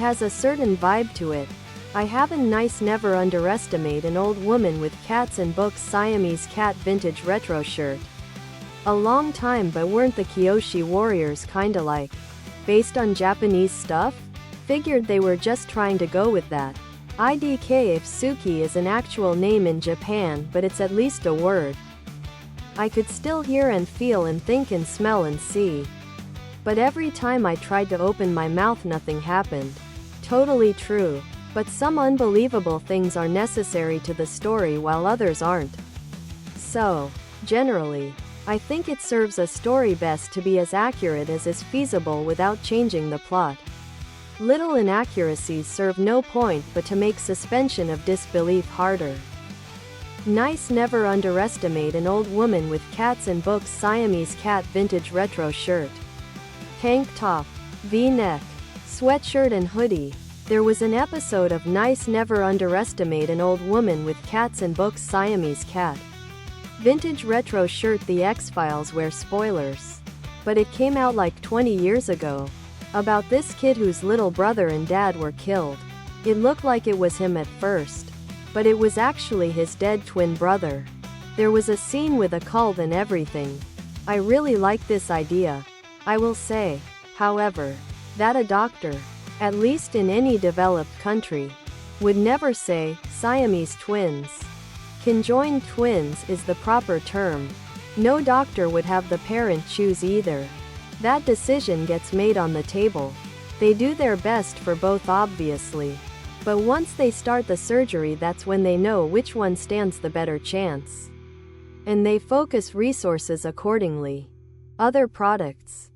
has a certain vibe to it. I haven't nice never underestimate an old woman with cats and books Siamese cat vintage retro shirt. A long time but weren't the Kyoshi warriors kinda like based on Japanese stuff? Figured they were just trying to go with that. IDK if Suki is an actual name in Japan but it's at least a word. I could still hear and feel and think and smell and see. But every time I tried to open my mouth nothing happened. Totally true. But some unbelievable things are necessary to the story while others aren't. So, generally, I think it serves a story best to be as accurate as is feasible without changing the plot. Little inaccuracies serve no point but to make suspension of disbelief harder. Nice never underestimate an old woman with cats and books Siamese cat vintage retro shirt. Tank top, V-neck, sweatshirt and hoodie. There was an episode of Nice never underestimate an old woman with cats and books Siamese cat vintage retro shirt. The X-Files wear spoilers. But it came out like 20 years ago. About this kid whose little brother and dad were killed. It looked like it was him at first. But it was actually his dead twin brother. There was a scene with a cult and everything. I really like this idea. I will say, however, that a doctor, at least in any developed country, would never say, Siamese twins. Conjoined twins is the proper term. No doctor would have the parent choose either. That decision gets made on the table. They do their best for both obviously. But once they start the surgery that's when they know which one stands the better chance. And they focus resources accordingly. Other products.